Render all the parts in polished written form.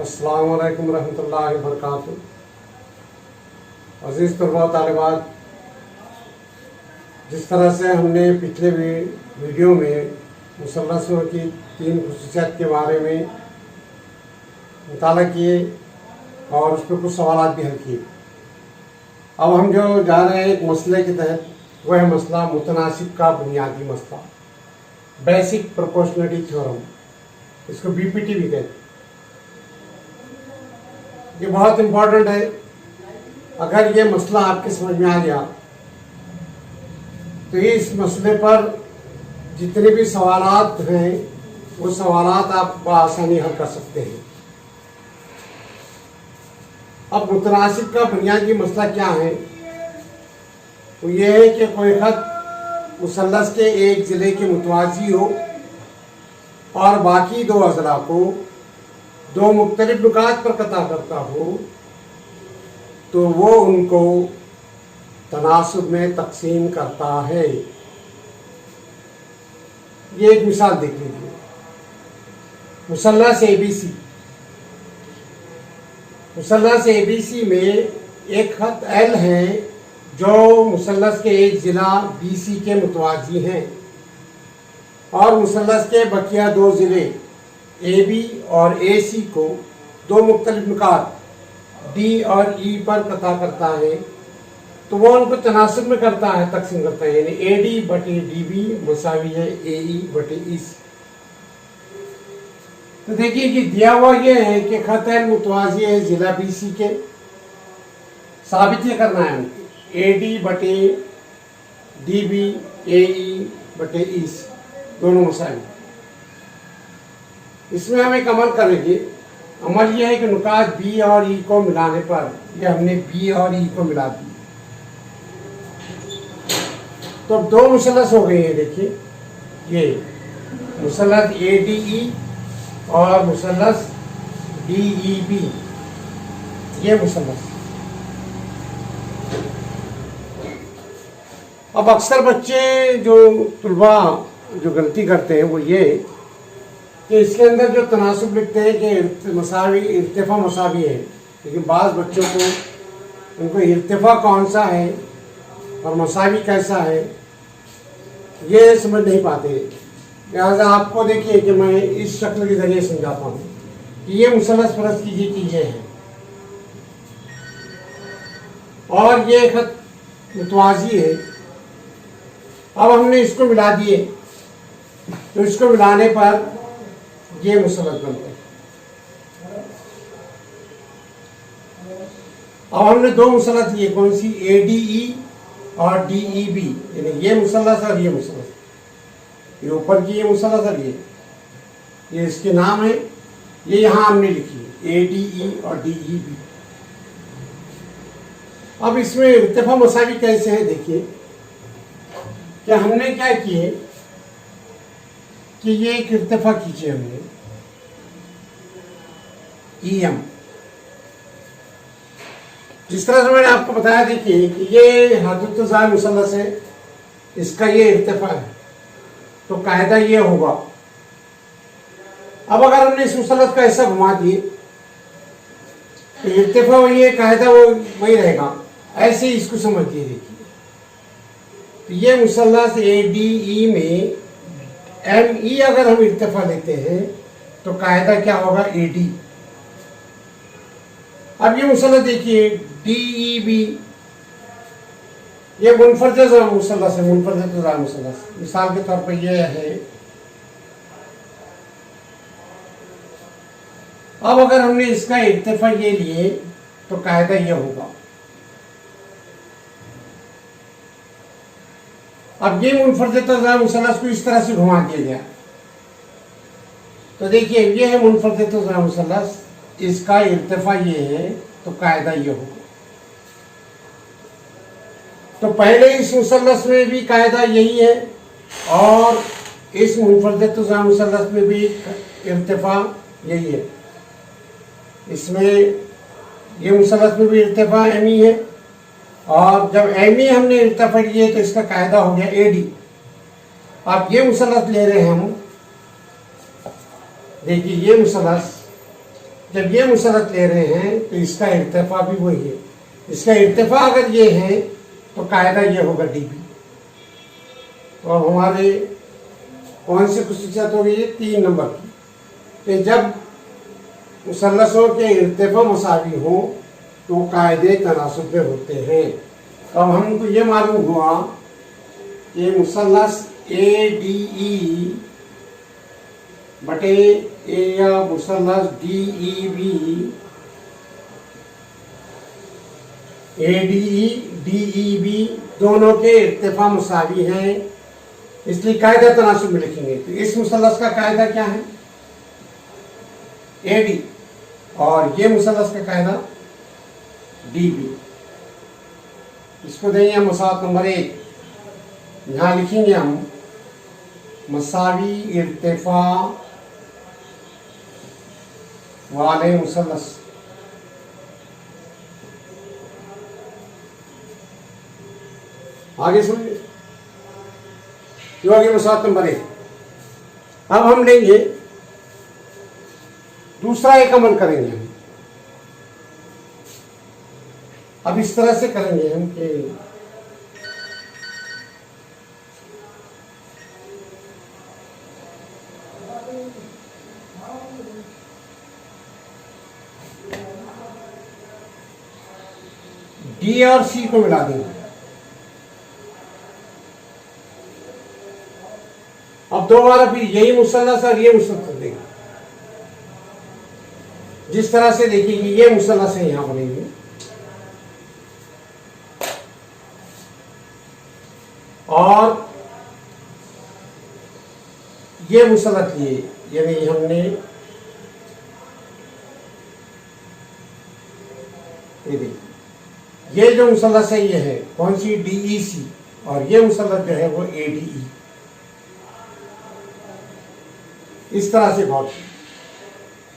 अस्सलाम वालेकुम रहमतुल्लाहि व बरकातुहू। अजीज़ तलबा तालिबात, जिस तरह से हमने पिछले वीडियो में मुसल्लसों की 3 खुसूसियत के बारे में मुताला किए और उस पर कुछ सवाल भी हल किए, अब हम जो जा रहे हैं एक मसले के तहत, वह है मसला मुतनासिब का बुनियादी मसला, बेसिक प्रोपोर्शनलिटी थ्योरम, इसको बीपीटी भी कहते हैं। ये बहुत इम्पोर्टेंट है। अगर ये मसला आपके समझ में आ गया तो इस मसले पर जितने भी सवालात हैं वो सवालात आप आसानी हल कर सकते हैं। अब मुतनासिब का बुनियादी मसला क्या है? वो ये है कि कोई खत मुसल्लस के एक ज़िले के मुतवाज़ी हो और बाकी 2 अज़ला को 2 मुख्तलिफ नुकात पर कता करता हो, तो वो उनको तनासुब में तकसीम करता है। ये एक मिसाल देख लीजिए। मुसल्लस ABC, मुसल्लस ABC में एक खत L है जो मुसल्लस के एक ज़िला BC के मुतवाज़ी हैं और मुसल्लस के बकिया 2 ज़िले AB और AC को 2 मुख्तलिफ नुकात D और E पर कता करता है, तो वो उनको तनासुब में करता है, तकसीम करता है। यानी AD बटे DB मुसावी है AE बटे EC। तो देखिए कि दिया हुआ ये है कि खत L मुतवाज़ी है ज़िला BC के, साबित ये करना है AD बटे DB AE बटे EC दोनों मुसावी। इसमें हम एक अमल करेंगे। अमल यह है कि नुकात B और E को मिलाने पर, ये हमने B और E को मिला दी तो 2 मुसल्लस हो गए हैं। देखिए ये मुसल्लस ADE और मुसल्लस DEB, ये मुसल्लस। अब अक्सर बच्चे जो तुलबा जो गलती करते हैं वो ये कि इसके अंदर जो तनासुब लिखते हैं कि मसावी इर्तिफा मसावी है, लेकिन बाज़ बच्चों को उनको इर्तिफा कौन सा है और मसावी कैसा है ये समझ नहीं पाते। लिहाजा आपको देखिए कि मैं इस शक्ल के ज़रिए समझाता हूँ कि ये मुसल्लस फर्ज कीजिए कि ये है और ये खत मुतवाज़ी है। अब हमने इसको मिला दिए तो इसको मिलाने पर ये मुसल्लस बनते हैं। अब हमने 2 मुसल्लस लिए, कौन सी ADE और DEB, यानी ये मुसल्लस और ये मुसल्लस, ये ऊपर की ये मुसल्लस और ये इसके नाम है, ये यहां हमने लिखी है ADE और DEB। अब इसमें इर्तिफा मसावी कैसे है? देखिए क्या हमने क्या किए कि ये एक इर्तिफा कीजिए हमने EM, जिस तरह से मैंने आपको बताया। देखिए कि ये हदुत्तज़ाल मुसल्लस है, इसका ये इर्तिफा है, तो कायदा ये होगा। अब अगर हमने इस मुसल्लस का ऐसा घुमा दिए तो इर्तिफा वही है, कायदा वो वही रहेगा। ऐसे ही इसको समझिए। देखिए तो ये मुसल्लस ADE में ME अगर हम इर्तिफा लेते हैं तो कायदा क्या होगा AD। अब ये मुसल्लस देखिए DEB, ये मुनफरद मुसल्लस है, मुनफरद मुसल्लस। मिसाल के तौर पर यह है। अब अगर हमने इसका इर्तिफा ये लिए तो कायदा ये होगा। अब ये मुनफरद मुसल्लस को इस तरह से घुमा दिया गया तो देखिए ये है मुनफरद मुसल्लस, इसका इर्तिफा ये है, तो कायदा ये होगा। तो पहले इस मुसल्लस में भी कायदा यही है और इस मुनफरद मुसल्लस में भी इर्तिफा यही है। इसमें ये मुसल्लस में भी इर्तिफा ME है और जब ME हमने इर्तिफा लिए तो इसका कायदा हो गया AD। अब ये मुसल्लस ले रहे हैं हम, देखिए ये मुसल्लस जब ये मुसल्लत ले रहे हैं तो इसका इर्तिफा भी वही है। इसका इर्तिफा अगर ये है तो कायदा ये होगा डीबी। तो अब हमारे कौन सी खुसूसियत हो गई है? 3 नंबर की, कि जब मुसल्लसों के इर्तिफा मुसावी हो तो कायदे तनासुब पे होते हैं। तो अब हमको ये मालूम हुआ कि मुसल्लस ए डी ई बटे ए या मुसल्लस D E B, A D E B दोनों के इर्तिफा मुसावी हैं, इसलिए कायदा तनासुब में लिखेंगे। तो इस मुसल्लस का कायदा क्या है? ए डी, और ये मुसल्लस का कायदा डी बी। इसको देंगे हम मसावत नंबर 1। यहां लिखेंगे हम मसावी इर्तिफा वाले मुसल्लस। आगे सुनिए, जो आगे मसावत नंबर 1। अब हम लेंगे दूसरा एक अमल करेंगे हम। अब इस तरह से करेंगे हम कि डी और सी को मिला देंगे। अब दोबारा फिर यही मुसल्लस और ये मुसल्लस कर देंगे। जिस तरह से देखिए ये मुसल्लस है, यहां बनेंगे और ये मुसल्लस लिए, यानी हमने ये देखिए, ये जो मुसल्लस है ये है कौन सी? डीईसी, और ये मुसल्लस जो है वो एडीई। इस तरह से बहुत।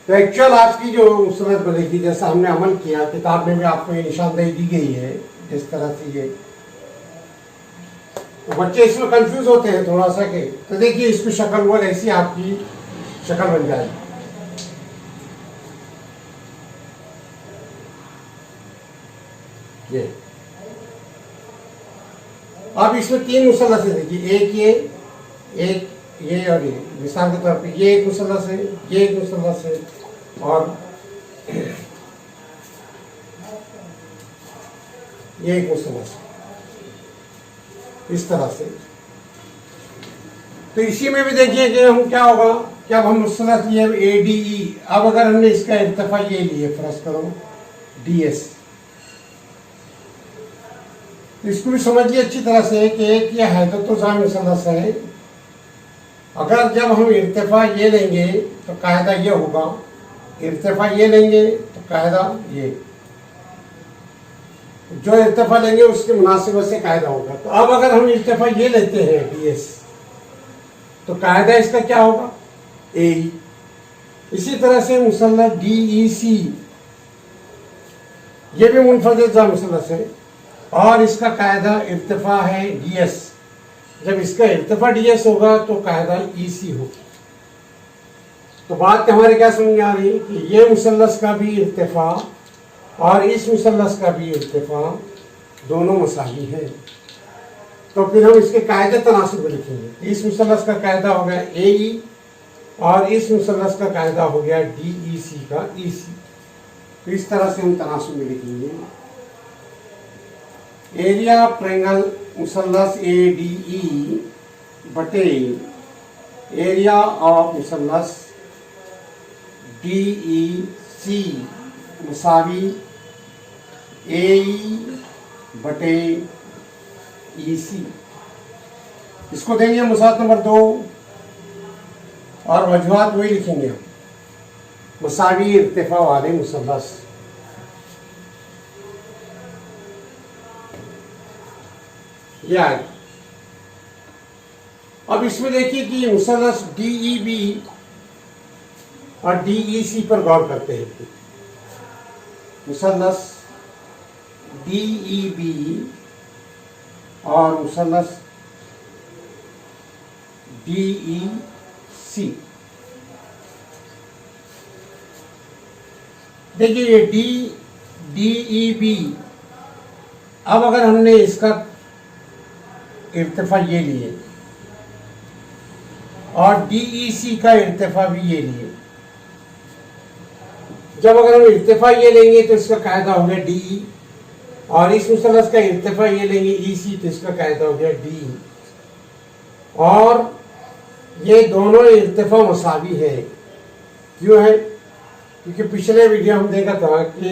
तो एक्चुअल आपकी जो मुसल्लस बनेगी, जैसा हमने अमल किया, किताब में भी आपको ये निशानदेही दी गई है जिस तरह से ये, तो बच्चे इसमें कंफ्यूज होते हैं थोड़ा सा के। तो देखिए इसकी शक्ल वो ऐसी आपकी शक्ल बन जाएगी। ये अब इसमें 3 मुसल्लस है। देखिए एक ये और ये, मिसाल के तौर पे ये एक मुसल्लस है, ये एक मुसल्लस है, और ये एक मुसल्लस है, इस तरह से। तो इसी में भी देखिए कि हम क्या होगा, क्या हम मुसल्लस लिए ए डी ई। अब अगर हमने इसका इर्तिफा ये लिए, फर्ज करो डी एस, तो इसको भी समझिए अच्छी तरह से कि एक ये हैदतुज़्ज़ाम मुसल्लस है। अगर जब हम इर्तिफा ये लेंगे तो कायदा ये होगा, इर्तिफा ये लेंगे तो कायदा ये, जो इर्तिफा लेंगे उसके मुनासिबत से कायदा होगा। तो अब अगर हम इर्तिफा ये लेते हैं डीएस, तो कायदा इसका क्या होगा? ए। इसी तरह से मुसल्लस डीईसी, ये भी मुनफरद मुसल्लस है और इसका कायदा इर्तिफा है डीएस। जब इसका इर्तिफा डीएस होगा तो कायदा ईसी होगी। तो बात हमारी क्या समझ आ रही है कि ये मुसल्लस का भी इर्तिफा और इस मुसल्लस का भी इर्तिफा दोनों मसावी हैं। तो फिर हम इसके कायदे तनासुब लिखेंगे। इस मुसल्लस का कायदा हो गया ए और इस मुसल्लस का कायदा हो गया डीईसी का ईसी। तो इस तरह से हम तनासुब में लिखेंगे। एरिया ट्रायंगल मुसल्लस ए डी ई बटे एरिया ऑफ मुसल्लस डी ई सी मुसावी ए बटे ई सी। इसको देंगे मुसावत नंबर 2 और वजूहात वही लिखेंगे हम, मुसावी इर्तिफा वाले मुसल्लस। ये आए। अब इसमें देखिए कि मुसल्लस डीईबी और डीईसी पर गौर करते हैं। मुसल्लस डीईबी और मुसल्लस डीईसी, देखिए ये DEB, अब अगर हमने इसका इर्तिफा ये लिए और DEC का इर्तिफा भी ये लिए, जब अगर हम इर्तिफा ये लेंगे तो इसका कायदा हो गया DE, और इस मुसल्लस का इर्तिफा ये लेंगे EC तो इसका कायदा हो गया DE। और ये दोनों इर्तिफा मसावी है। क्यों है? क्योंकि पिछले वीडियो हम देखा था कि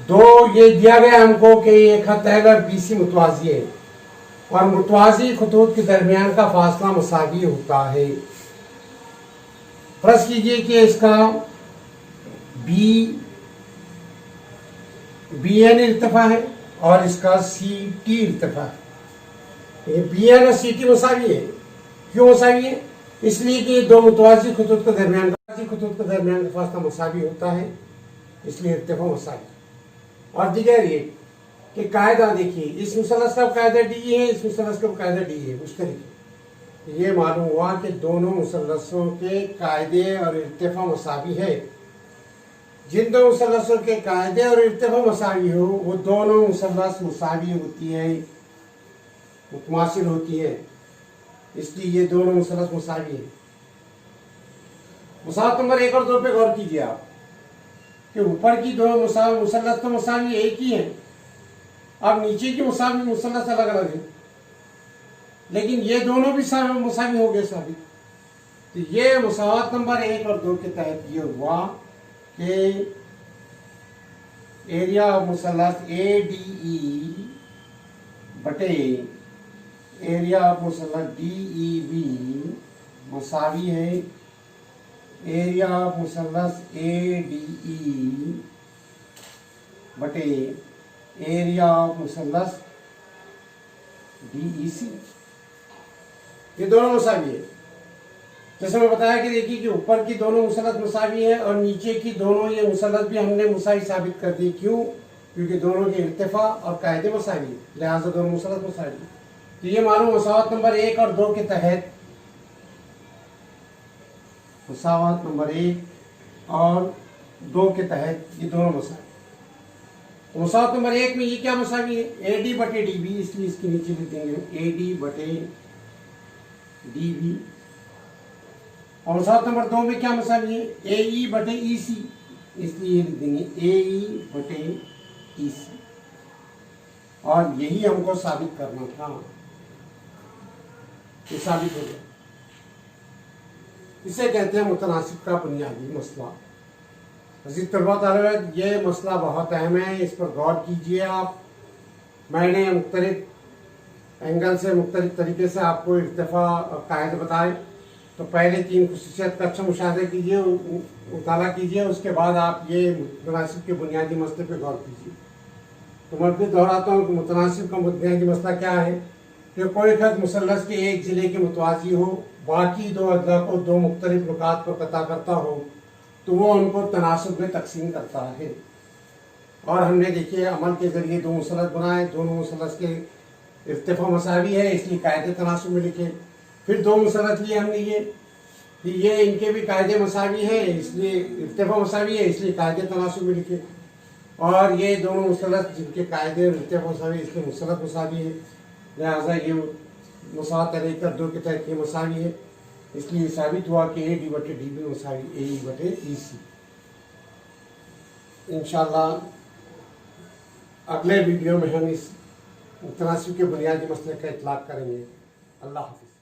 दो ये दिया गया हमको कि ये खत अहल और BC मुतवाजी है, और मुतवाजी खतूत के दरमियान का फासला मसावी होता है। फर्ज कीजिए कि इसका BN इर्तिफा है और इसका CT इर्तिफा है। ये BN और CT मसावी है। क्यों मसावी है? इसलिए कि दो मुतवाजी खतूत के दरमियान का फासला मसावी होता है, इसलिए इर्तिफा मसावी। और दिगर ये कि कायदा देखिए, इस मुसल्लस का कायदा DE है, इस मुसल्लस का कायदा DE है। उस तरीके ये मालूम हुआ कि दोनों मुसल्लसों के कायदे और इर्तिफा मसावी है। जिन दो मुसल्लसों के कायदे और इर्तिफा मसावी हो, वो दोनों मुसल्लस मुसावी होती है, मुतमासिल होती है, इसलिए ये दोनों मुसल्लस मुसावी है। मुसावत नंबर 1 और 2 पे गौर कीजिए आप कि ऊपर की दो मुसल्लस तो मुसावी एक ही है, अब नीचे की मुसल्लस अलग अलग है, लेकिन ये दोनों भी मुसावी हो गए साबित। तो ये मुसावत नंबर 1 और 2 के तहत ये हुआ कि एरिया ऑफ मुसल्लस ADE बटे एरिया ऑफ मुसल्लस DEB मसावी है एरिया ऑफ मुसल्लस ADE बटे एरिया ऑफ मुसल्लस DEC। ये दोनों मुसावी है। जैसे मैं बताया कि देखिए कि ऊपर की दोनों मुसल्लस मुसावी है और नीचे की दोनों ये मुसल्लस भी हमने मुसावी साबित कर दी। क्यों? क्योंकि दोनों के इर्तिफा और कायदे मुसावी, लिहाजा दोनों मुसल्लस मुसावी। तो ये मालूम मुसावत नंबर 1 और 2 के तहत, मुसावत नंबर 1 और 2 के तहत ये दोनों मुसावी। तो मुसावत नंबर 1 में ये क्या मुसावी है? AD बटे DB, इसलिए इसके नीचे लिख देंगे AD बटे DB। और मुसावत नंबर 2 में क्या मसावी है? AE बटे EC, इसलिए लिख देंगे AE बटे EC। और यही हमको साबित करना था, ये साबित हो गया। इसे कहते हैं मुतनासिब का बुनियादी मसला। अजीज तलबा तालिब, ये मसला बहुत अहम है, इस पर गौर कीजिए आप। मैंने मुख्तलिफ एंगल से मुख्तलिफ तरीके से आपको इर्तिफा और कायदे बताए। तो पहले 3 खुसूसियत का अच्छा मुशाहिदा कीजिए, मुताला कीजिए, उसके बाद आप ये मुतनासिब के बुनियादी मसले पे गौर कीजिए। तो मैं फिर दोहराता हूँ कि मुतनासिब का बुनियादी मसला क्या है कि कोई खत मुसल्लस के एक ज़िले के मुतवाज़ी हो, बाकी 2 अज़ला को 2 मुख्तलिफ नुकात पर कता करता हो, तो वो उनको तनासुब में तकसीम करता है। और हमने देखिए अमल के ज़रिए 2 मुसल्लस बनाए, दोनों मुसल्लस के इर्तिफा मसावी है, इसलिए कायदे तनासुब में लिखे। फिर 2 मुसल्लस लिए हमने ये इनके भी कायदे मसावी है, इसलिए इर्तिफा मसावी है, इसलिए कायदे तनासुब में लिखे। और ये दोनों मुसल्लस जिनके कायदे और इर्तिफा मसावी, इसलिए मुसल्लस मसावी है, लिहाजा ये मुसावत 1 और 2 के तहत ये मसावी है, इसलिए साबित हुआ कि AD बटे DB मसावी AE बटे EC। इंशाअल्लाह अगले वीडियो में हम इस मुतनासिब के बुनियादी मसले का इतलाक़ करेंगे। अल्लाह हाफ़िज़।